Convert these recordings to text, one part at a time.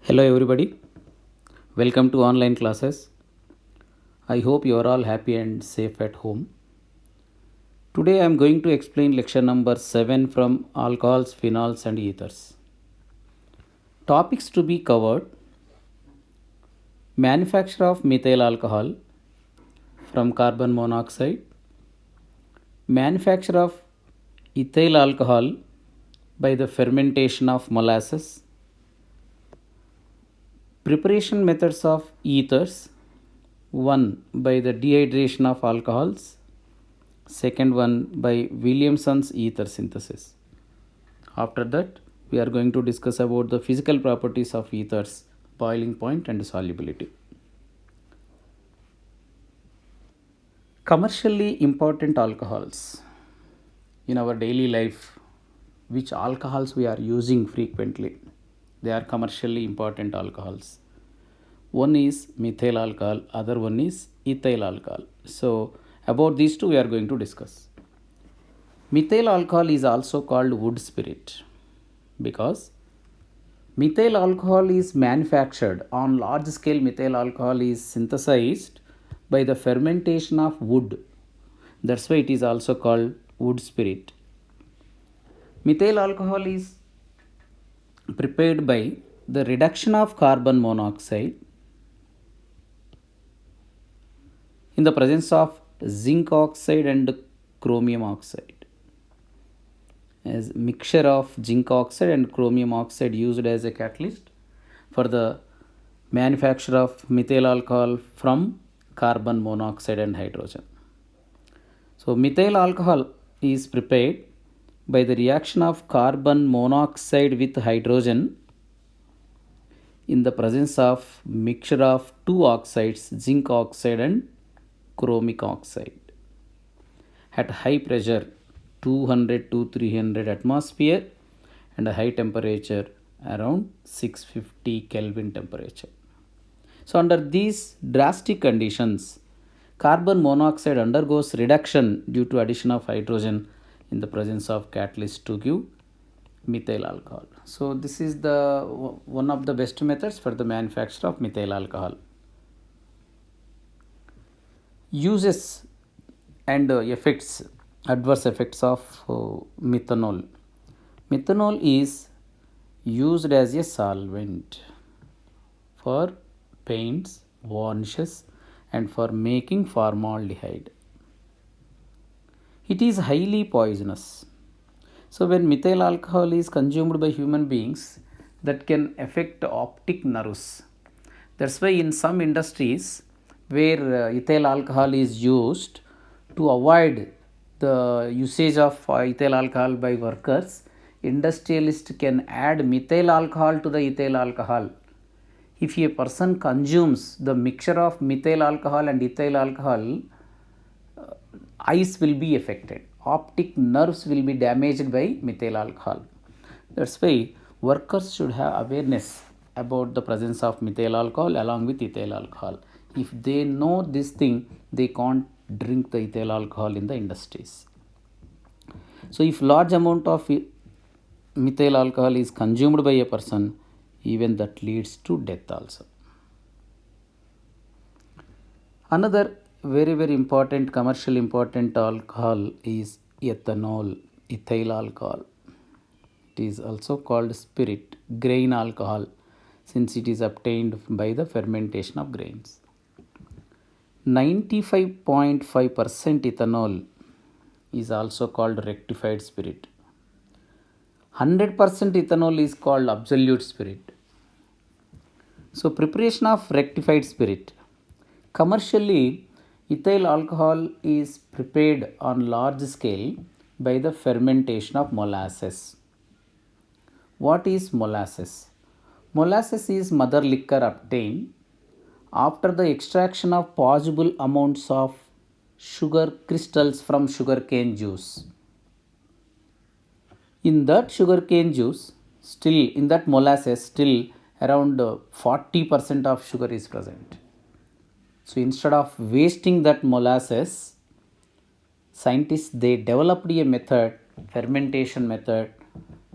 Hello everybody, welcome to online classes. I hope you are all happy and safe at home. Today I am going to explain lecture number 7 from alcohols, phenols and ethers. Topics to be covered: manufacture of methyl alcohol from carbon monoxide, manufacture of ethyl alcohol by the fermentation of molasses, preparation methods of ethers, one by the dehydration of alcohols, second one by Williamson's ether synthesis. After that, we are going to discuss about the physical properties of ethers, boiling point and solubility. Commercially important alcohols in our daily life, which alcohols we are using frequently, they are commercially important alcohols. One is methyl alcohol, other one is ethyl alcohol. So about these two we are going to discuss. Methyl alcohol is also called wood spirit because methyl alcohol is manufactured on large scale. Methyl alcohol is synthesized by the fermentation of wood. That's why it is also called wood spirit. Methyl alcohol is prepared by the reduction of carbon monoxide in the presence of zinc oxide and chromium oxide. As mixture of zinc oxide and chromium oxide used as a catalyst for the manufacture of methyl alcohol from carbon monoxide and hydrogen. So methyl alcohol is prepared by the reaction of carbon monoxide with hydrogen in the presence of mixture of two oxides, zinc oxide and chromic oxide, at high pressure 200 to 300 atmosphere and a high temperature around 650 Kelvin temperature. So under these drastic conditions, carbon monoxide undergoes reduction due to addition of hydrogen in the presence of catalyst to give methyl alcohol. So this is the one of the best methods for the manufacture of methyl alcohol. Uses and effects, adverse effects of methanol. Methanol is used as a solvent for paints, varnishes and for making formaldehyde. It is highly poisonous. So when methyl alcohol is consumed by human beings, that can affect optic nerves. That's why in some industries where ethyl alcohol is used, to avoid the usage of ethyl alcohol by workers, industrialist can add methyl alcohol to the ethyl alcohol. If a person consumes the mixture of methyl alcohol and ethyl alcohol, eyes will be affected, optic nerves will be damaged by methyl alcohol. That's why workers should have awareness about the presence of methyl alcohol along with ethyl alcohol. If they know this thing, they can't drink the ethyl alcohol in the industries. So if large amount of methyl alcohol is consumed by a person, even that leads to death also. Another very important, commercial important alcohol is ethanol, ethyl alcohol. It is also called spirit, grain alcohol, since it is obtained by the fermentation of grains. 95.5% ethanol is also called rectified spirit. 100% ethanol is called absolute spirit. So preparation of rectified spirit. Commercially, ethyl alcohol is prepared on large scale by the fermentation of molasses. What is molasses? Molasses is mother liquor obtained after the extraction of possible amounts of sugar crystals from sugarcane juice. In that sugarcane juice, still in that molasses, still around 40% of sugar is present. So instead of wasting that molasses, scientists they developed a method, fermentation method,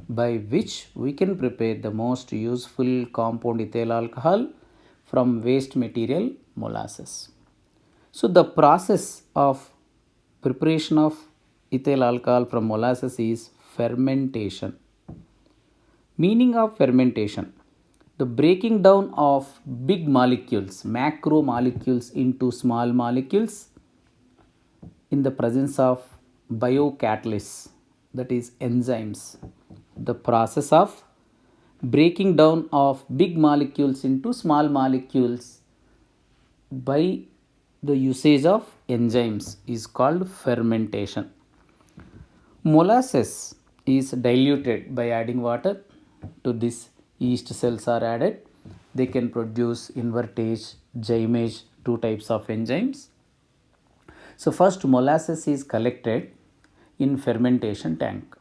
by which we can prepare the most useful compound ethyl alcohol from waste material molasses. So the process of preparation of ethyl alcohol from molasses is fermentation. Meaning of fermentation: the breaking down of big molecules, macromolecules, into small molecules in the presence of biocatalysts, that is enzymes. The process of breaking down of big molecules into small molecules by the usage of enzymes is called fermentation. Molasses is diluted by adding water. To this, yeast cells are added. They can produce invertase, zymase, two types of enzymes. So first, molasses is collected in fermentation tank.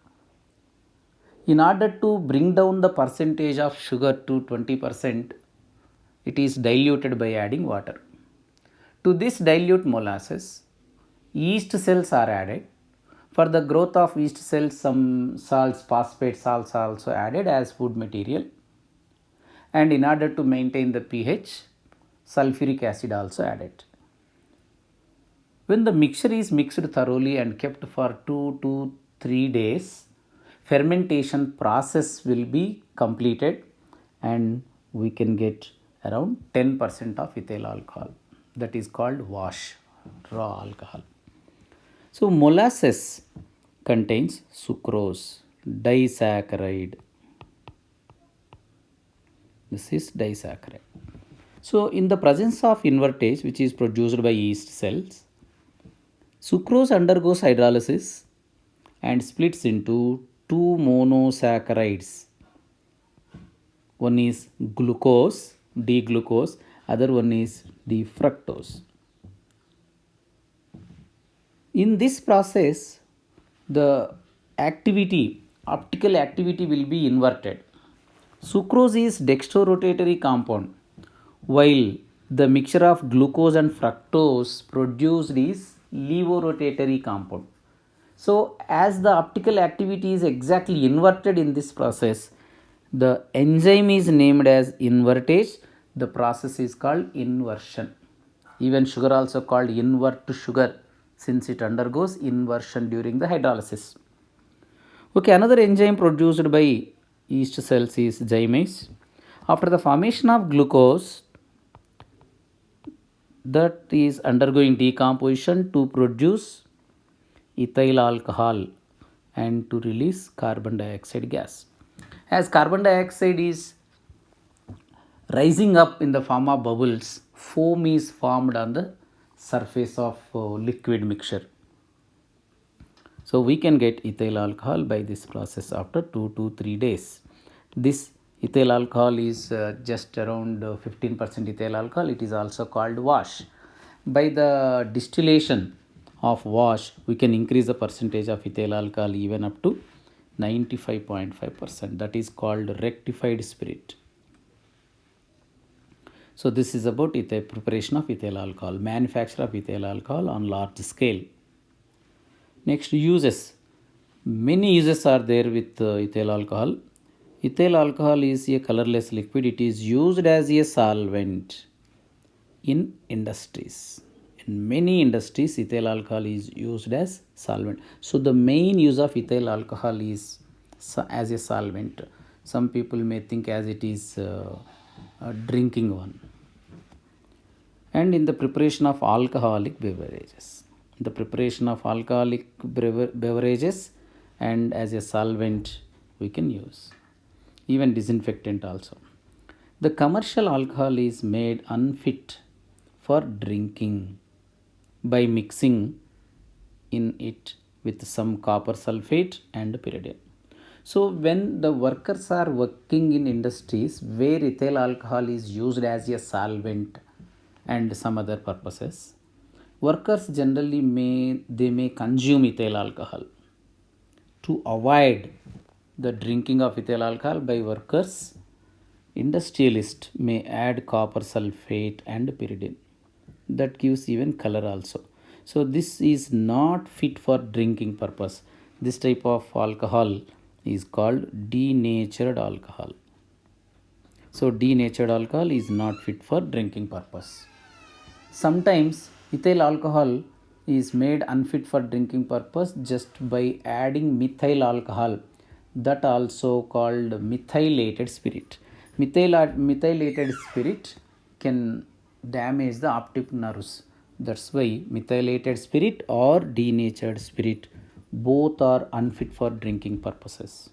In order to bring down the percentage of sugar to 20%, it is diluted by adding water. To this dilute molasses, yeast cells are added. For the growth of yeast cells, some salts, phosphate salts are also added as food material. And in order to maintain the pH, sulfuric acid also added. When the mixture is mixed thoroughly and kept for 2 to 3 days, fermentation process will be completed and we can get around 10% of ethyl alcohol. That is called wash, raw alcohol. So molasses contains sucrose, disaccharide. This is disaccharide. So in the presence of invertase, which is produced by yeast cells, sucrose undergoes hydrolysis and splits into two monosaccharides. One is glucose, D-glucose, other one is D-fructose. In this process, the optical activity will be inverted. Sucrose is dextrorotatory compound, while the mixture of glucose and fructose produced is levorotatory compound. So as the optical activity is exactly inverted in this process, the enzyme is named as invertase. The process is called inversion. Even sugar also called invert sugar, since it undergoes inversion during the hydrolysis. Okay, another enzyme produced by yeast cells is zymase. After the formation of glucose, that is undergoing decomposition to produce ethyl alcohol and to release carbon dioxide gas. As carbon dioxide is rising up in the form of bubbles, foam is formed on the surface of liquid mixture. So we can get ethyl alcohol by this process after 2 to 3 days. This ethyl alcohol is just around 15% ethyl alcohol. It is also called wash. By the distillation of wash, we can increase the percentage of ethyl alcohol even up to 95.5%. That is called rectified spirit. So this is about preparation of ethyl alcohol, manufacture of ethyl alcohol on large scale. Next, uses. Many uses are there with ethyl alcohol. Ethyl alcohol is a colorless liquid. It is used as a solvent in industries. In many industries, ethyl alcohol is used as solvent. So the main use of ethyl alcohol is as a solvent. Some people may think as it is a drinking one. And in the preparation of alcoholic beverages. The preparation of alcoholic beverages and as a solvent we can use. Even disinfectant also. The commercial alcohol is made unfit for drinking by mixing in it with some copper sulfate and pyridine. So when the workers are working in industries where ethyl alcohol is used as a solvent and some other purposes, workers generally may consume ethyl alcohol. To avoid the drinking of ethyl alcohol by workers, industrialists may add copper sulfate and pyridine. That gives even color also. So this is not fit for drinking purpose. This type of alcohol is called denatured alcohol. So denatured alcohol is not fit for drinking purpose. Sometimes ethyl alcohol is made unfit for drinking purpose just by adding methyl alcohol, that also called methylated spirit. Methylated spirit can damage the optic nerves. That's why methylated spirit or denatured spirit both are unfit for drinking purposes.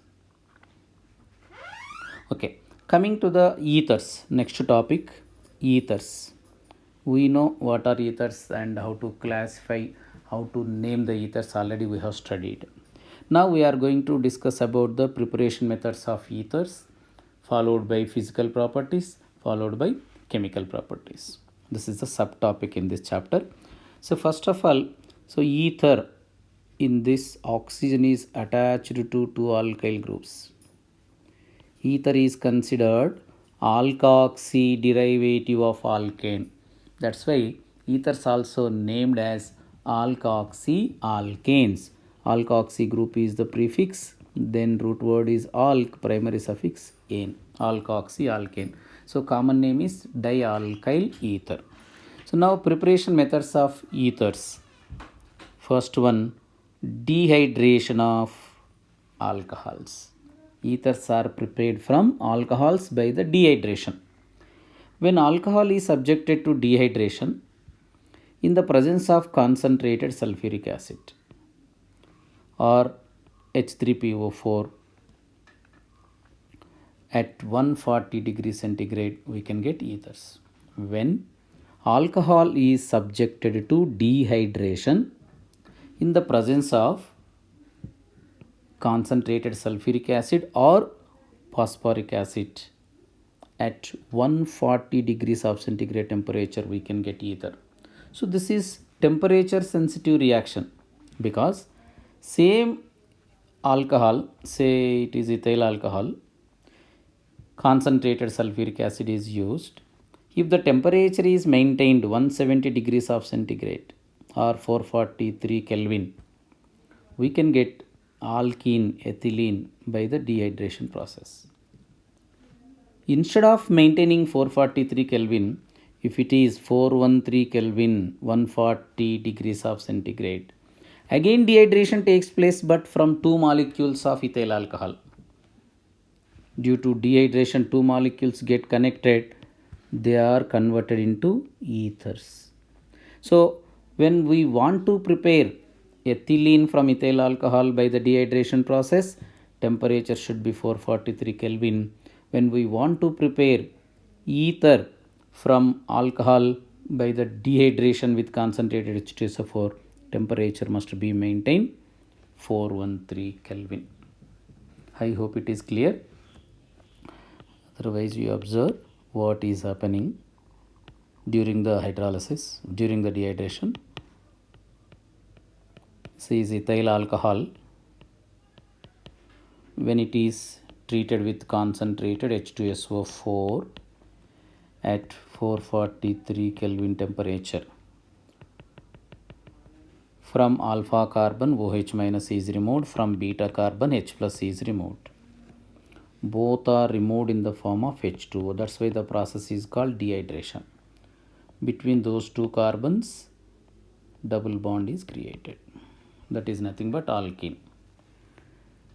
Okay, coming to the ethers, next topic, ethers. We know what are ethers and how to classify, how to name the ethers already we have studied. Now we are going to discuss about the preparation methods of ethers, followed by physical properties, followed by chemical properties. This is the subtopic in this chapter. So first of all, so ether, in this oxygen is attached to two alkyl groups. Ether is considered alkoxy derivative of alkane. That's why ethers also named as alkoxy alkanes. Alkoxy group is the prefix, then root word is alk, primary suffix ane, alkoxy alkane. So common name is dialkyl ether. So now preparation methods of ethers. First one, dehydration of alcohols. Ethers are prepared from alcohols by the dehydration. When alcohol is subjected to dehydration in the presence of concentrated sulfuric acid or H3PO4 at 140 degrees centigrade, we can get ethers. When alcohol is subjected to dehydration in the presence of concentrated sulfuric acid or phosphoric acid at 140 degrees of centigrade temperature, we can get ether. So this is temperature sensitive reaction, because same alcohol, say it is ethyl alcohol, concentrated sulfuric acid is used. If the temperature is maintained 170 degrees of centigrade or 443 Kelvin, we can get alkene, ethylene by the dehydration process. Instead of maintaining 443 Kelvin, if it is 413 Kelvin, 140 degrees of centigrade, again dehydration takes place, but from two molecules of ethyl alcohol. Due to dehydration, two molecules get connected, they are converted into ethers. So when we want to prepare ethylene from ethyl alcohol by the dehydration process, temperature should be 443 Kelvin. When we want to prepare ether from alcohol by the dehydration with concentrated H2SO4, temperature must be maintained 413 Kelvin. I hope it is clear. Otherwise, you observe what is happening during the hydrolysis, during the dehydration. This is ethyl alcohol. When it is treated with concentrated H2SO4 at 443 Kelvin temperature, from alpha carbon OH minus is removed, from beta carbon H plus is removed. Both are removed in the form of H2O. That's why the process is called dehydration. Between those two carbons, double bond is created. That is nothing but alkene.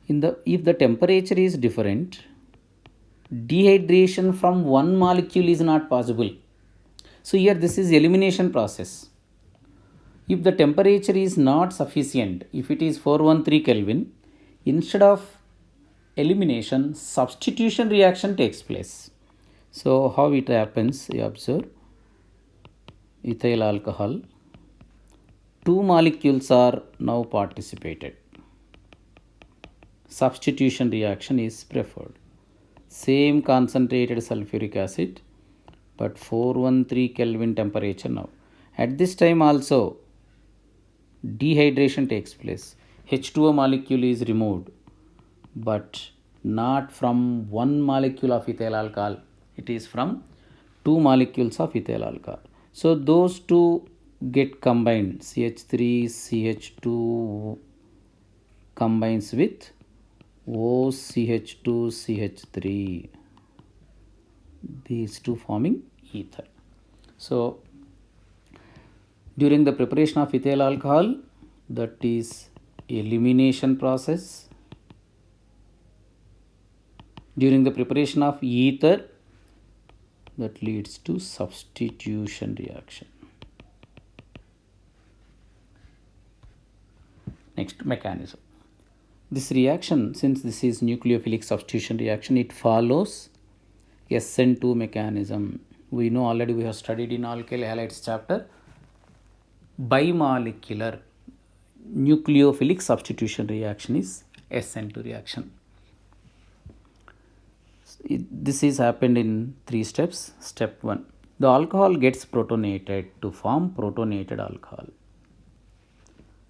If the temperature is different, dehydration from one molecule is not possible. So here this is elimination process. If the temperature is not sufficient, if it is 413 Kelvin, instead of elimination, substitution reaction takes place. So how it happens, you observe, ethyl alcohol, two molecules are now participated. Substitution reaction is preferred. Same concentrated sulfuric acid, but 413 Kelvin temperature now. At this time also, dehydration takes place. H2O molecule is removed, but not from one molecule of ethyl alcohol. It is from two molecules of ethyl alcohol. So those two get combined. CH3, CH2 combines with OCH2CH3, these two forming ether. So during the preparation of ethyl alcohol, that is elimination process. During the preparation of ether, that leads to substitution reaction. Next, mechanism. This reaction, since this is nucleophilic substitution reaction, it follows SN2 mechanism. We know already, we have studied in alkyl halides chapter. Bimolecular nucleophilic substitution reaction is SN2 reaction. This is happened in 3 steps. Step 1, the alcohol gets protonated to form protonated alcohol.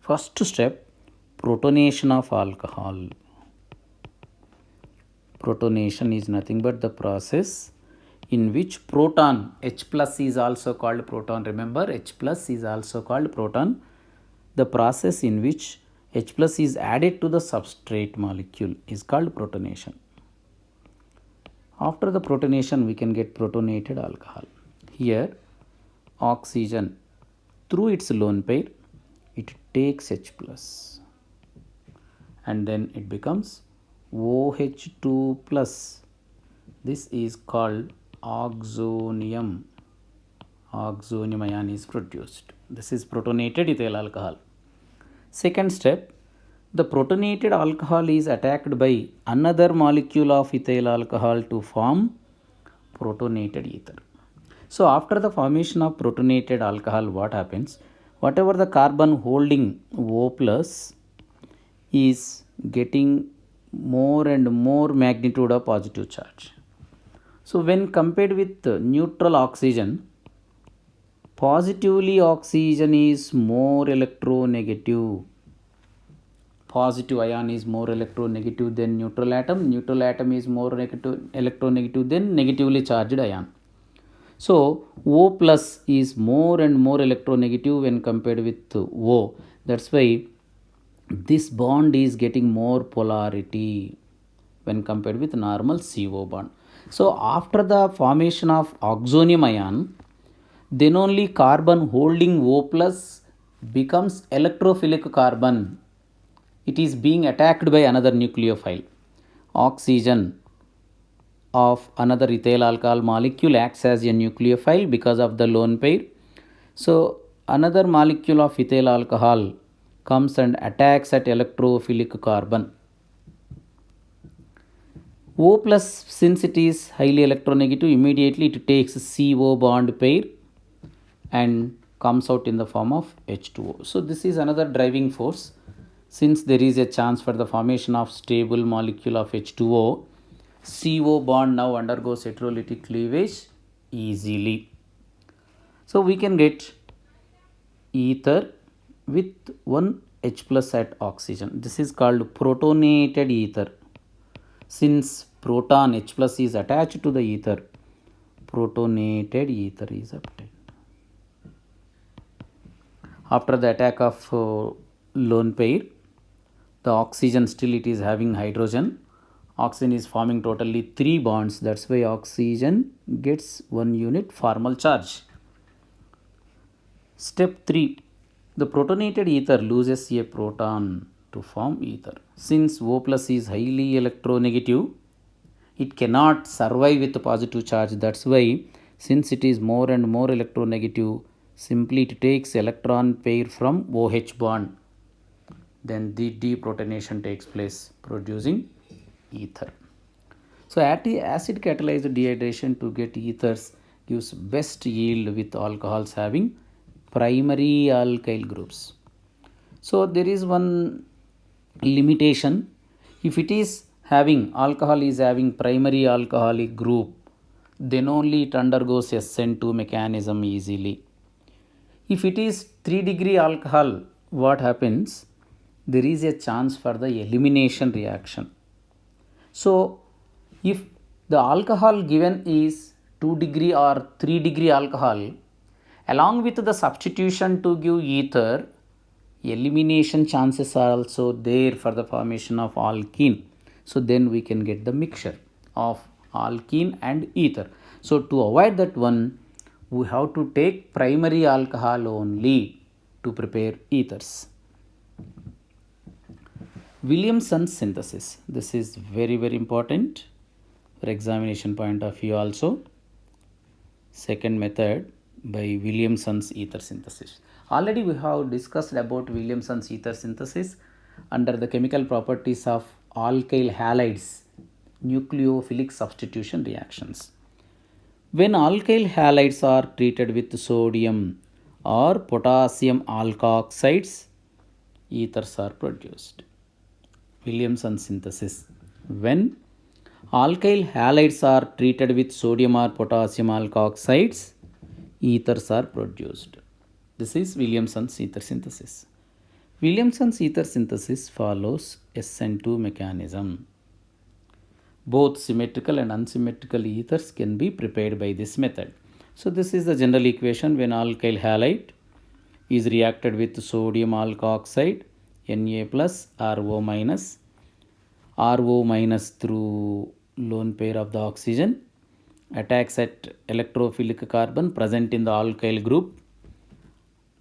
First step, protonation of alcohol. Protonation is nothing but the process in which proton, H plus is also called proton. Remember, H plus is also called proton. The process in which H plus is added to the substrate molecule is called protonation. After the protonation, we can get protonated alcohol. Here, oxygen, through its lone pair, it takes H plus, and then it becomes OH2 plus. This is called oxonium. Oxonium ion is produced. This is protonated ethyl alcohol. Second step, the protonated alcohol is attacked by another molecule of ethyl alcohol to form protonated ether. So after the formation of protonated alcohol, what happens? Whatever the carbon holding O plus is getting more and more magnitude of positive charge. So when compared with neutral oxygen, positively oxygen is more electronegative. Positive ion is more electronegative than neutral atom. Neutral atom is more electronegative than negatively charged ion. So O plus is more and more electronegative when compared with O. That's why this bond is getting more polarity when compared with normal CO bond. So after the formation of oxonium ion, then only carbon holding O plus becomes electrophilic carbon. It is being attacked by another nucleophile. Oxygen of another ethyl alcohol molecule acts as a nucleophile because of the lone pair. So another molecule of ethyl alcohol comes and attacks at electrophilic carbon. O plus, since it is highly electronegative, immediately it takes CO bond pair and comes out in the form of H2O. So this is another driving force. Since there is a chance for the formation of stable molecule of H2O, CO bond now undergoes heterolytic cleavage easily. So we can get ether with one H plus at oxygen. This is called protonated ether. Since proton H plus is attached to the ether, protonated ether is obtained. After the attack of lone pair, the oxygen still it is having hydrogen. Oxygen is forming totally 3 bonds. That's why oxygen gets 1 unit formal charge. Step 3. The protonated ether loses a proton to form ether. Since O plus is highly electronegative, it cannot survive with positive charge. That's why, since it is more and more electronegative, simply it takes electron pair from OH bond. Then the deprotonation takes place, producing ether. So acid catalyzed dehydration to get ethers gives best yield with alcohols having primary alkyl groups. So there is one limitation. If it is having alcohol is having primary alcoholic group, then only it undergoes SN2 mechanism easily. If it is 3-degree alcohol, what happens? There is a chance for the elimination reaction. So if the alcohol given is 2-degree or 3-degree alcohol, along with the substitution to give ether, elimination chances are also there for the formation of alkene. So then we can get the mixture of alkene and ether. So to avoid that one, we have to take primary alcohol only to prepare ethers. Williamson's synthesis. This is very important for examination point of view also. Second method by Williamson's ether synthesis. Already we have discussed about Williamson's ether synthesis under the chemical properties of alkyl halides, nucleophilic substitution reactions. When alkyl halides are treated with sodium or potassium alkoxides, ethers are produced. Williamson synthesis. When alkyl halides are treated with sodium or potassium alkoxides, ethers are produced. This is Williamson's ether synthesis. Williamson's ether synthesis follows SN2 mechanism. Both symmetrical and unsymmetrical ethers can be prepared by this method. So this is the general equation when alkyl halide is reacted with sodium alkoxide Na plus RO minus, RO minus through lone pair of the oxygen attacks at electrophilic carbon present in the alkyl group.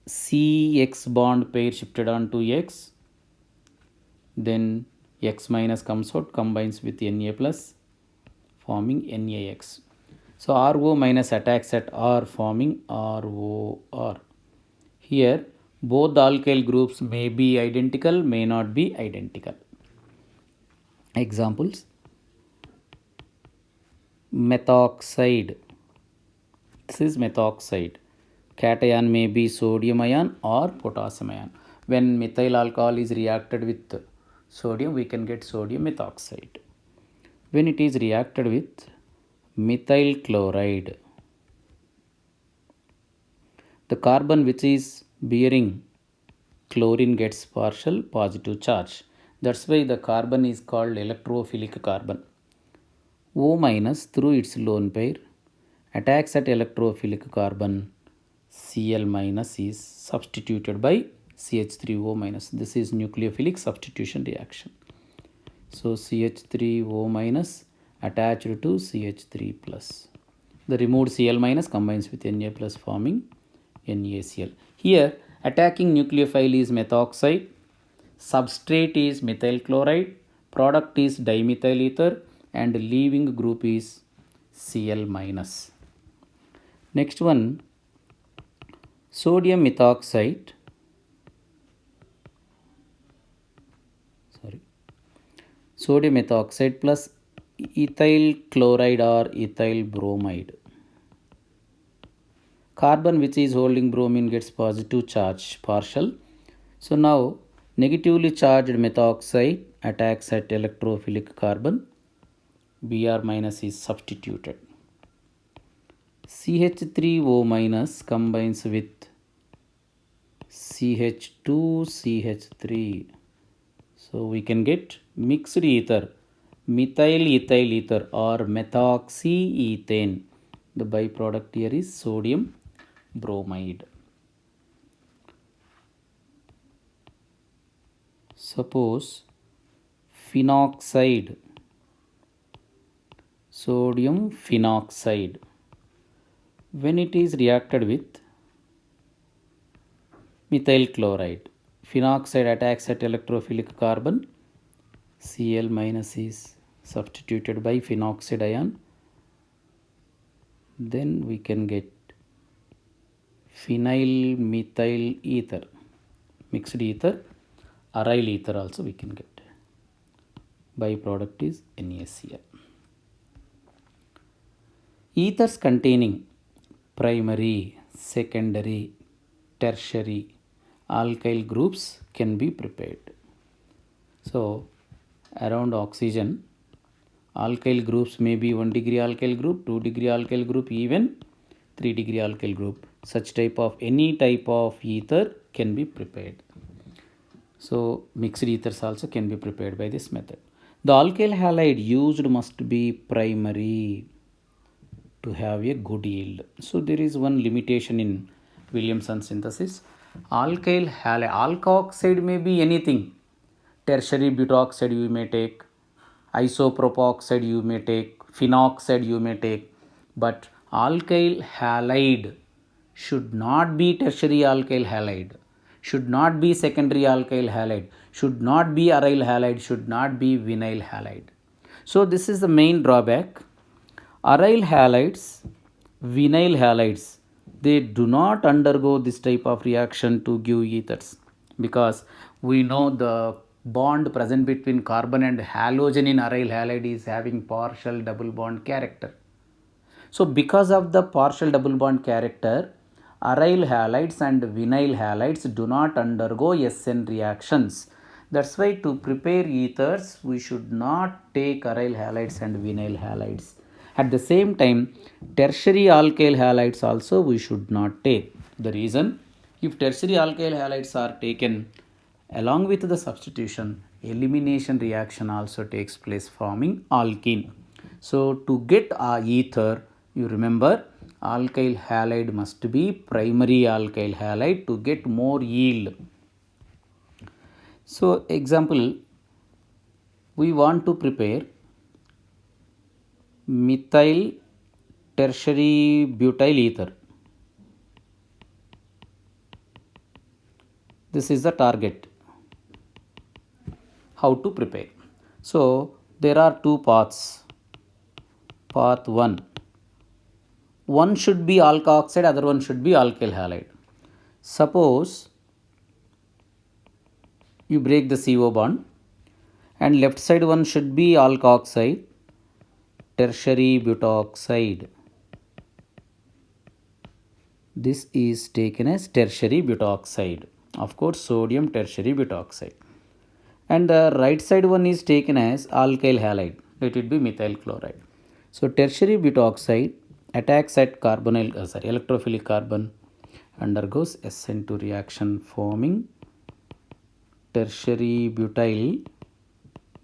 CX bond pair shifted on to X, then X minus comes out, combines with Na plus, forming NaX. So RO minus attacks at R, forming ROR. Here both the alkyl groups may be identical, may not be identical. Examples: methoxide. This is methoxide. Cation may be sodium ion or potassium ion. When methyl alcohol is reacted with sodium, we can get sodium methoxide. When it is reacted with methyl chloride, the carbon which is bearing chlorine gets partial positive charge. That's why the carbon is called electrophilic carbon. O minus through its lone pair attacks at electrophilic carbon. Cl minus is substituted by CH3O minus. This is nucleophilic substitution reaction. So CH3O minus attached to CH3 plus. The removed Cl minus combines with Na plus, forming NaCl. Here attacking nucleophile is methoxide, substrate is methyl chloride, product is dimethyl ether, and leaving group is Cl minus. Next one, sodium methoxide. Sodium methoxide plus ethyl chloride or ethyl bromide. Carbon which is holding bromine gets positive charge, partial. So now negatively charged methoxide attacks at electrophilic carbon. Br minus is substituted. CH3O minus combines with CH2, CH3. So we can get mixed ether, methyl ethyl ether or methoxyethane. The byproduct here is sodium bromide. Suppose phenoxide, sodium phenoxide, when it is reacted with methyl chloride, phenoxide attacks at electrophilic carbon. Cl minus is substituted by phenoxide ion. Then we can get phenyl methyl ether, mixed ether, aryl ether also we can get. Byproduct is NaCl. Ethers containing primary, secondary, tertiary alkyl groups can be prepared. So around oxygen, alkyl groups may be 1 degree alkyl group, 2 degree alkyl group, even 3 degree alkyl group. Such type of any type of ether can be prepared. So mixed ethers also can be prepared by this method. The alkyl halide used must be primary to have a good yield. So there is one limitation in Williamson synthesis. Alkyl halide, alkoxide may be anything. Tertiary butoxide you may take, isopropoxide you may take, phenoxide you may take, but alkyl halide should not be tertiary alkyl halide, should not be secondary alkyl halide, should not be aryl halide, should not be vinyl halide. So this is the main drawback. Aryl halides, vinyl halides, they do not undergo this type of reaction to give ethers, because we know the bond present between carbon and halogen in aryl halide is having partial double bond character. So because of the partial double bond character, aryl halides and vinyl halides do not undergo SN reactions. That's why to prepare ethers, we should not take aryl halides and vinyl halides. At the same time, tertiary alkyl halides also we should not take. The reason, if tertiary alkyl halides are taken along with the substitution, elimination reaction also takes place forming alkene. So to get a ether, you remember alkyl halide must be primary alkyl halide to get more yield. So example, we want to prepare methyl tertiary butyl ether. This is the target. How to prepare? So there are two paths. Path 1. One should be alkoxide, other one should be alkyl halide. Suppose you break the CO bond and left side one should be alkoxide, tertiary butoxide. This is taken as tertiary butoxide. Of course, sodium tertiary butoxide. And the right side one is taken as alkyl halide. Let it be methyl chloride. So tertiary butoxide attacks at electrophilic carbon, undergoes SN2 reaction forming tertiary butyl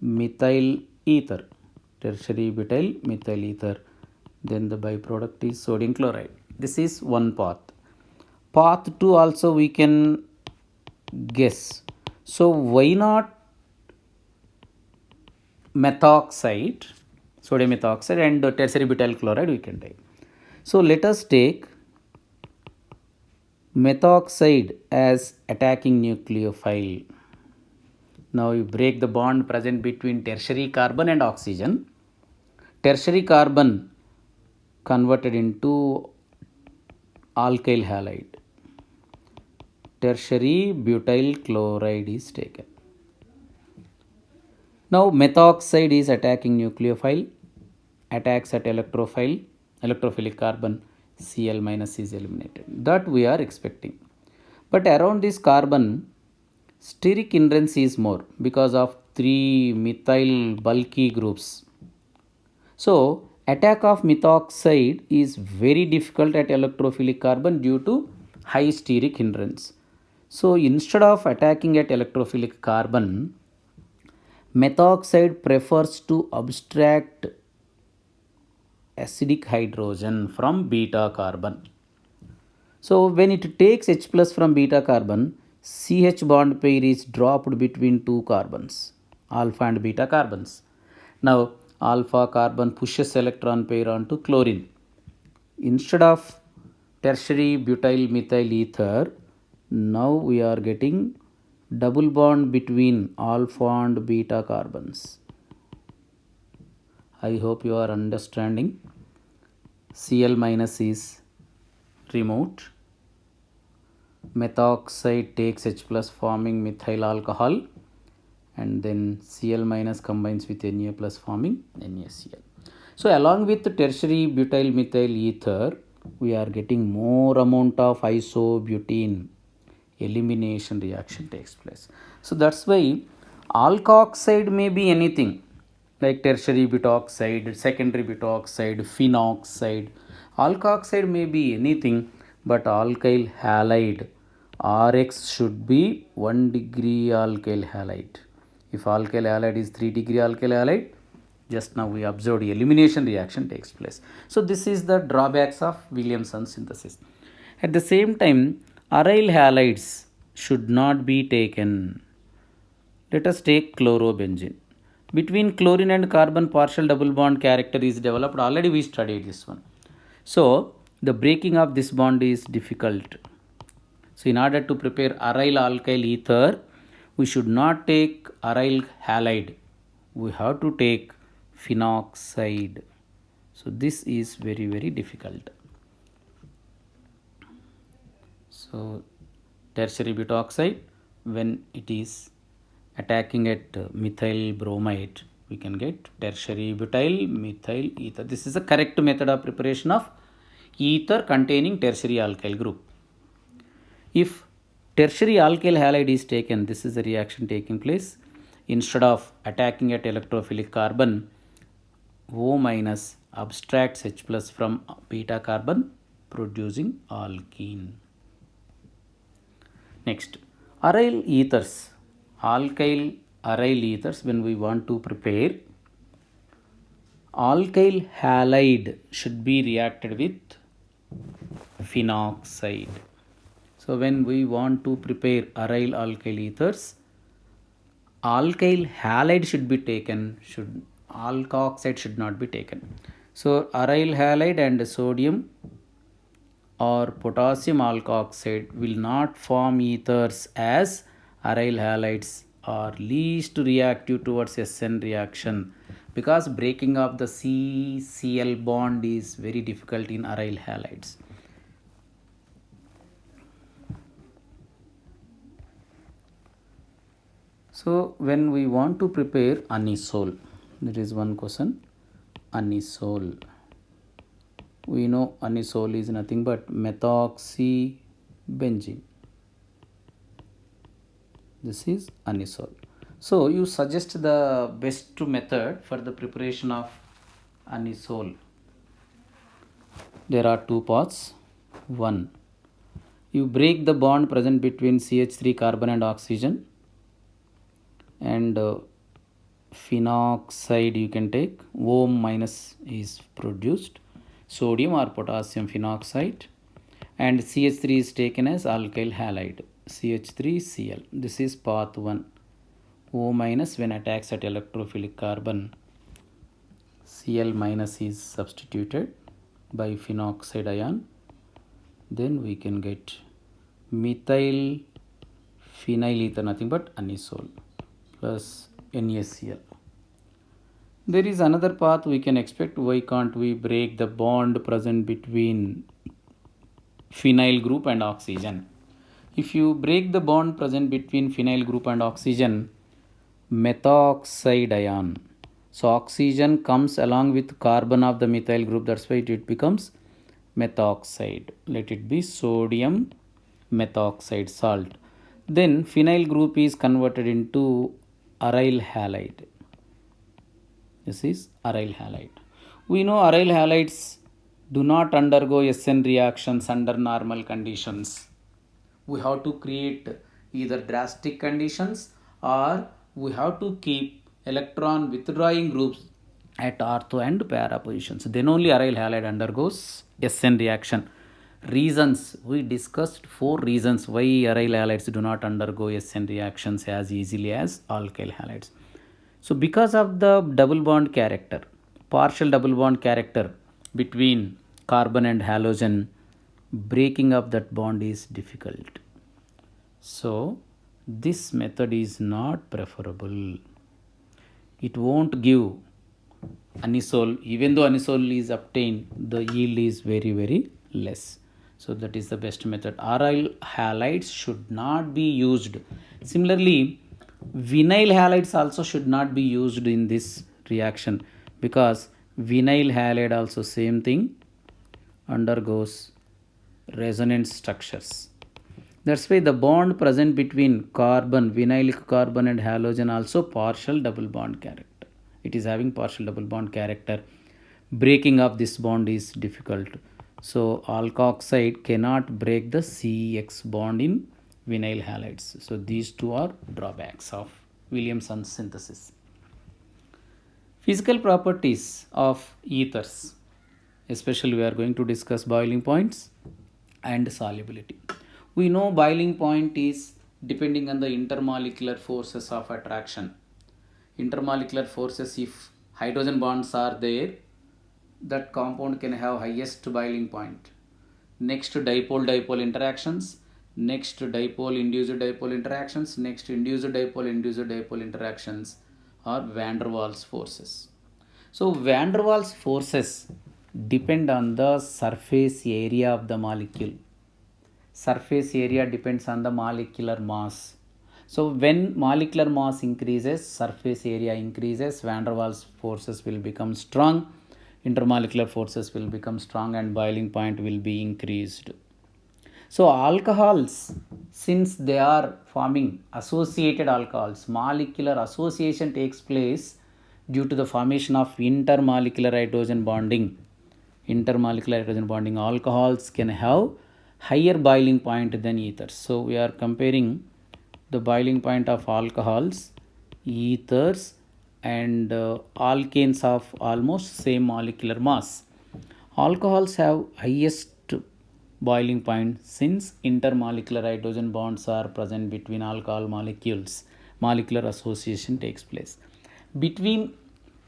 methyl ether. Tertiary butyl methyl ether. Then the byproduct is sodium chloride. This is one path. Path 2 also we can guess. So why not methoxide, sodium methoxide, and tertiary butyl chloride we can take. So let us take methoxide as attacking nucleophile. Now you break the bond present between tertiary carbon and oxygen. Tertiary carbon converted into alkyl halide. Tertiary butyl chloride is taken. Now methoxide is attacking nucleophile, attacks at electrophilic carbon, Cl minus is eliminated. That we are expecting. But around this carbon, steric hindrance is more because of 3 methyl bulky groups. So attack of methoxide is very difficult at electrophilic carbon due to high steric hindrance. So instead of attacking at electrophilic carbon, methoxide prefers to abstract acidic hydrogen from beta carbon. So when it takes H plus from beta carbon, CH bond pair is dropped between two carbons, alpha and beta carbons. Now alpha carbon pushes electron pair onto chlorine. Instead of tertiary butyl methyl ether, now we are getting double bond between alpha and beta carbons. I hope you are understanding. Cl minus is removed. Methoxide takes H plus forming methyl alcohol, and then Cl minus combines with Na plus forming NaCl. So along with the tertiary butyl methyl ether, we are getting more amount of isobutene. Elimination reaction takes place. So that's why alkoxide may be anything like tertiary butoxide, secondary butoxide, phenoxide. Alkoxide may be anything, but alkyl halide Rx should be 1 degree alkyl halide. If alkyl halide is 3 degree alkyl halide, just now we observed elimination reaction takes place. So this is the drawbacks of Williamson synthesis. At the same time, aryl halides should not be taken. Let us take chlorobenzene. Between chlorine and carbon, partial double bond character is developed. Already we studied this one. So the breaking of this bond is difficult. So in order to prepare aryl alkyl ether, we should not take aryl halide. We have to take phenoxide. So this is very, very difficult. So tertiary butoxide, when it is attacking at methyl bromide, we can get tertiary butyl methyl ether. This is the correct method of preparation of ether containing tertiary alkyl group. If tertiary alkyl halide is taken, this is the reaction taking place. Instead of attacking at electrophilic carbon, O minus abstracts H plus from beta carbon, producing alkene. Next, aryl ethers. Alkyl aryl ethers, when we want to prepare, alkyl halide should be reacted with phenoxide. So when we want to prepare aryl alkyl ethers, alkyl halide should be taken, alkoxide should not be taken. So aryl halide and sodium or potassium alkoxide will not form ethers, as aryl halides are least reactive towards SN reaction, because breaking of the CCl bond is very difficult in aryl halides. So when we want to prepare anisole, there is one question, anisole. We know anisole is nothing but methoxybenzene. This is anisole. So you suggest the best method for the preparation of anisole. There are two paths. One, you break the bond present between CH3 carbon and oxygen, and phenoxide you can take. O minus is produced, sodium or potassium phenoxide, and CH3 is taken as alkyl halide, CH3Cl. This is path 1. O minus, when attacks at electrophilic carbon, Cl minus is substituted by phenoxide ion. Then we can get methyl phenyl ether, nothing but anisole, plus NaCl. There is another path we can expect. Why can't we break the bond present between phenyl group and oxygen? If you break the bond present between phenyl group and oxygen, methoxide ion. So oxygen comes along with carbon of the methyl group, that's why it becomes methoxide. Let it be sodium methoxide salt. Then phenyl group is converted into aryl halide. This is aryl halide. We know aryl halides do not undergo SN reactions under normal conditions. We have to create either drastic conditions, or we have to keep electron withdrawing groups at ortho and para positions. Then only aryl halide undergoes SN reaction. Reasons, we discussed 4 reasons why aryl halides do not undergo SN reactions as easily as alkyl halides. So because of the double bond character, partial double bond character between carbon and halogen, breaking of that bond is difficult. So this method is not preferable. It won't give anisole. Even though anisole is obtained, the yield is very, very less. So that is the best method. Aryl halides should not be used. Similarly, vinyl halides also should not be used in this reaction, because vinyl halide also same thing, undergoes resonance structures. That's why the bond present between carbon, vinylic carbon and halogen also partial double bond character. It is having partial double bond character. Breaking of this bond is difficult. So alkoxide cannot break the CX bond in vinyl halides. So these two are drawbacks of Williamson synthesis. Physical properties of ethers. Especially we are going to discuss boiling points and solubility. We know boiling point is depending on the intermolecular forces of attraction. intermolecular forces, if hydrogen bonds are there, that compound can have highest boiling point. Next, dipole-dipole interactions, next dipole-induced dipole interactions, next induced dipole interactions are van der Waals forces. So van der Waals forces depend on the surface area of the molecule. Surface area depends on the molecular mass. So when molecular mass increases, surface area increases, van der Waals forces will become strong, intermolecular forces will become strong, and boiling point will be increased. So alcohols, since they are forming associated alcohols, molecular association takes place due to the formation of intermolecular hydrogen bonding. Intermolecular hydrogen bonding, alcohols can have higher boiling point than ethers. So we are comparing the boiling point of alcohols, ethers, and alkanes of almost same molecular mass. Alcohols have highest boiling point since intermolecular hydrogen bonds are present between alcohol molecules. Molecular association takes place. Between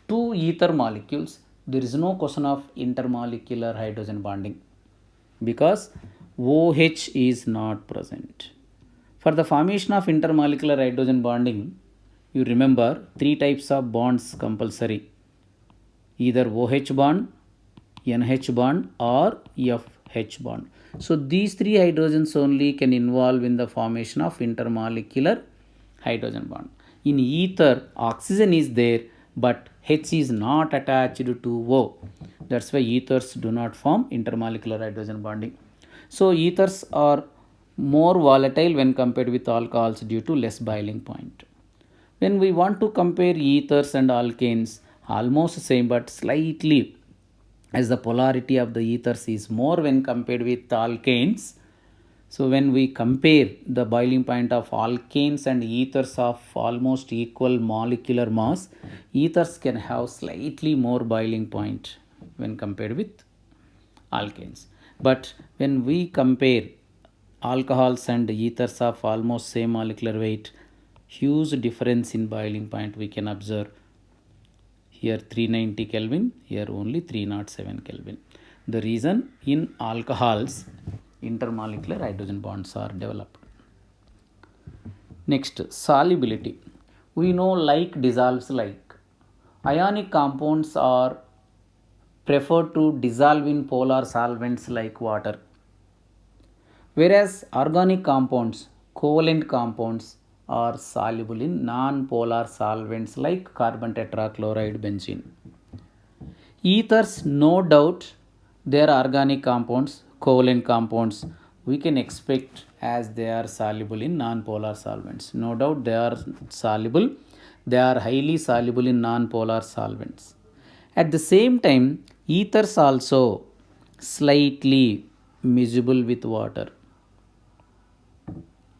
two ether molecules, there is no question of intermolecular hydrogen bonding because OH is not present. For the formation of intermolecular hydrogen bonding, you remember three types of bonds compulsory, either OH bond, NH bond, or FH bond. So these three hydrogens only can involve in the formation of intermolecular hydrogen bond. In ether, oxygen is there, but H is not attached to O. That's why ethers do not form intermolecular hydrogen bonding. So ethers are more volatile when compared with alcohols due to less boiling point. When we want to compare ethers and alkanes, almost same but slightly, as the polarity of the ethers is more when compared with alkanes. So when we compare the boiling point of alkanes and ethers of almost equal molecular mass, ethers can have slightly more boiling point when compared with alkanes. But when we compare alcohols and ethers of almost same molecular weight, huge difference in boiling point we can observe. Here 390 Kelvin, here only 307 Kelvin. The reason in alcohols, intermolecular hydrogen bonds are developed. Next, solubility. We know like dissolves like. Ionic compounds are preferred to dissolve in polar solvents like water. Whereas organic compounds, covalent compounds, are soluble in non-polar solvents like carbon tetrachloride, benzene. Ethers, no doubt, they are organic compounds, covalent compounds. We can expect as they are soluble in non-polar solvents. No doubt they are soluble. They are highly soluble in non-polar solvents. At the same time, ethers also slightly miscible with water.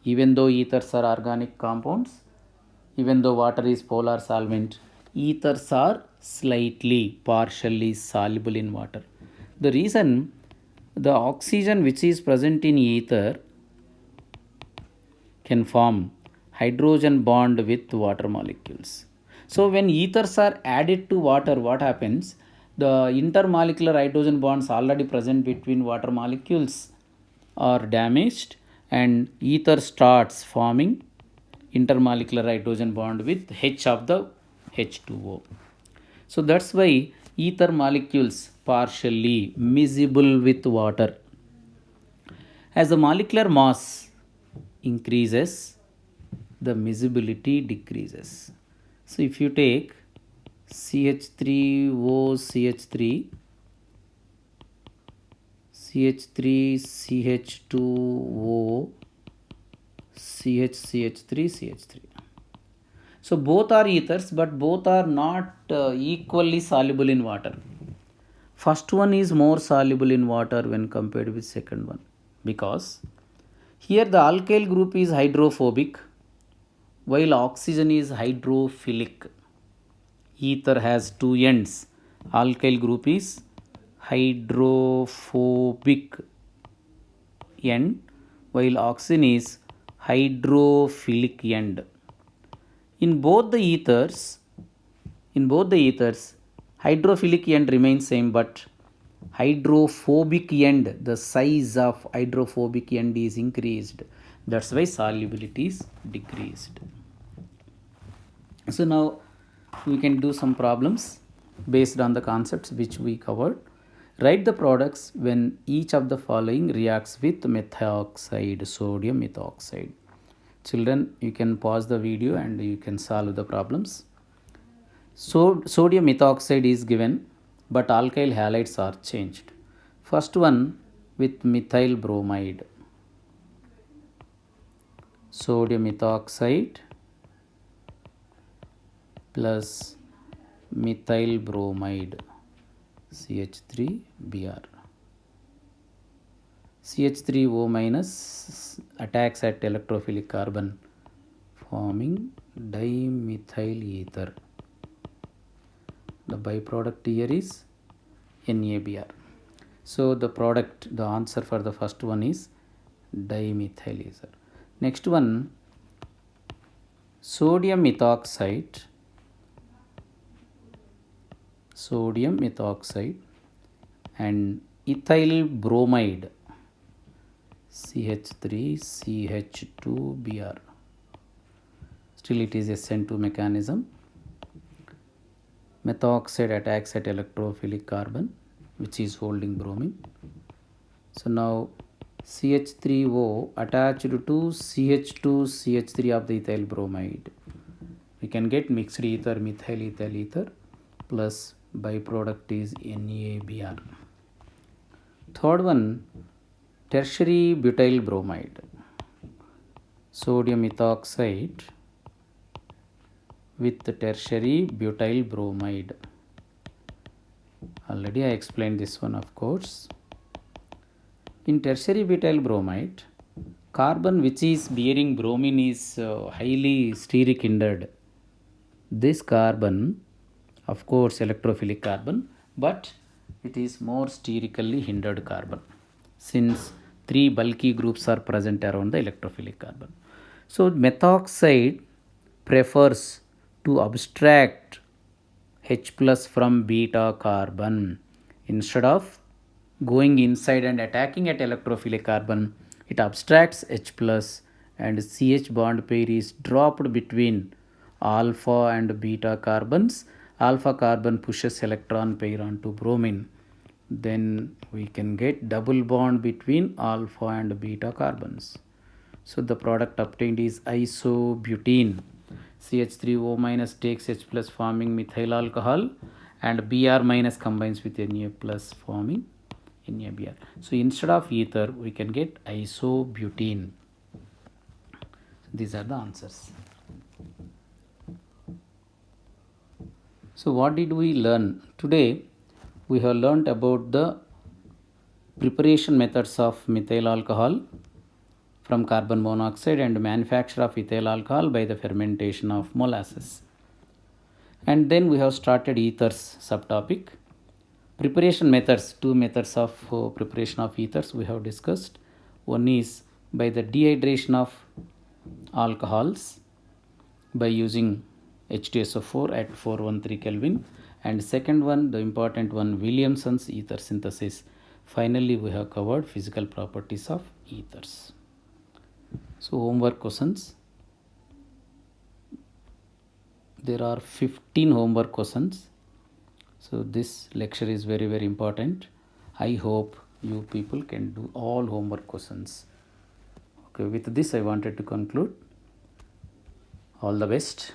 Even though ethers are organic compounds, even though water is polar solvent, ethers are slightly, partially soluble in water. The reason, the oxygen which is present in ether can form hydrogen bond with water molecules. So when ethers are added to water, what happens? The intermolecular hydrogen bonds already present between water molecules are damaged and ether starts forming intermolecular hydrogen bond with H of the H2O. So that's why ether molecules partially miscible with water. As the molecular mass increases, the miscibility decreases. So if you take CH3O, CH3, CH3, CH2O, CH3, CH3. So both are ethers, but both are not equally soluble in water. First one is more soluble in water when compared with second one, because here the alkyl group is hydrophobic while oxygen is hydrophilic. Ether has two ends. Alkyl group is hydrophobic end while oxygen is hydrophilic end. In both the ethers, In both the ethers, hydrophilic end remains same, but hydrophobic end, the size of hydrophobic end is increased. That's why solubility is decreased. So now we can do some problems based on the concepts which we covered. Write the products when each of the following reacts with methoxide, sodium methoxide. Children, you can pause the video and you can solve the problems. So sodium methoxide is given, but alkyl halides are changed. First one with methyl bromide. Sodium methoxide plus methyl bromide, CH3Br. CH3O minus attacks at electrophilic carbon, forming dimethyl ether. The byproduct here is NaBr. So the product, the answer for the first one is dimethyl ether. Next one, sodium methoxide and ethyl bromide, CH3CH2Br. Still it is SN2 mechanism. Methoxide attacks at electrophilic carbon which is holding bromine. So now CH3O attached to CH2CH3 of the ethyl bromide. We can get mixed ether, methyl ethyl ether, plus byproduct is NaBr. Third one, tertiary butyl bromide. Sodium methoxide with the tertiary butyl bromide. Already I explained this one, of course. In tertiary butyl bromide, carbon which is bearing bromine is highly steric hindered. This carbon, of course, electrophilic carbon, but it is more sterically hindered carbon, since three bulky groups are present around the electrophilic carbon. So methoxide prefers to abstract H plus from beta carbon. Instead of going inside and attacking at electrophilic carbon, it abstracts H plus and CH bond pair is dropped between alpha and beta carbons. Alpha carbon pushes electron pair onto bromine. Then we can get double bond between alpha and beta carbons. So the product obtained is isobutene. CH3O minus takes H plus forming methyl alcohol, and Br minus combines with Na plus forming NaBr. So instead of ether, we can get isobutene. These are the answers. So what did we learn? Today we have learnt about the preparation methods of methyl alcohol from carbon monoxide and manufacture of ethyl alcohol by the fermentation of molasses. And then we have started ethers subtopic. Preparation methods, two methods of preparation of ethers we have discussed. One is by the dehydration of alcohols by using H2SO4 at 413 Kelvin, and second one, the important one, Williamson's ether synthesis. Finally, we have covered physical properties of ethers. So homework questions. There are 15 homework questions. So this lecture is very, very important. I hope you people can do all homework questions. Okay, with this I wanted to conclude. All the best.